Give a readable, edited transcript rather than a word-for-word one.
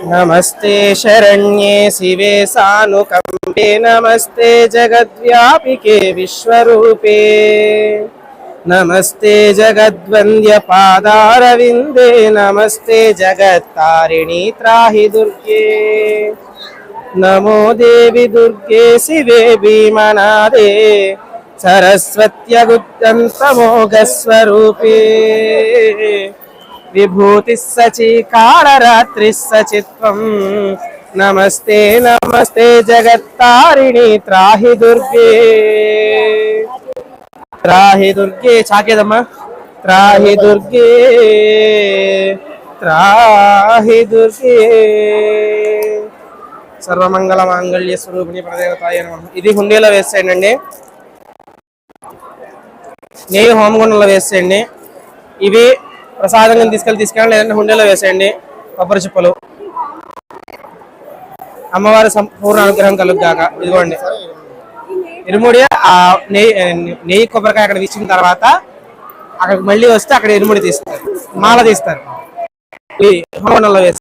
नमस्ते शरण्ये शिवे सानुकंपे नमस्ते जगद्व्यापिके विश्वरूपे नमस्ते जगद्वन्द्य पादारविन्दे नमस्ते जगत्तारिणी त्राहि दुर्गे नमो देवी दुर्गे शिवे भीमनादे सरस्वत्यगुप्तमोघस्वरूपे विभूति सचिकालरात्रि सचित्वं नमस्ते नमस्ते जगत्तारिणी त्राहि दुर्गे चाकेदम्मा त्राहि दुर्गे सर्वमंगल मांगल्य स्वरूपिणी प्रदेवताय नमः। ఇది హుండీలో వేసేయండి, నెయ్యి హోమగుండంలో వేసేయండి, ఇవి ప్రసాదంగా తీసుకెళ్ళండి, లేదంటే హుండీలో వేసేయండి. కొబ్బరి చిప్పలు అమ్మవారి సంపూర్ణ అనుగ్రహం కలుగుగాక. ఇదిగోండి ఇరుముడి, ఆ నెయ్యి కొబ్బరికాయ అక్కడ ఇచ్చిన తర్వాత అక్కడికి మళ్ళీ వస్తే అక్కడ ఇరుముడి తీస్తారు, మాల తీస్తారు, ఈ హోమగుండంలో వేస్తారు.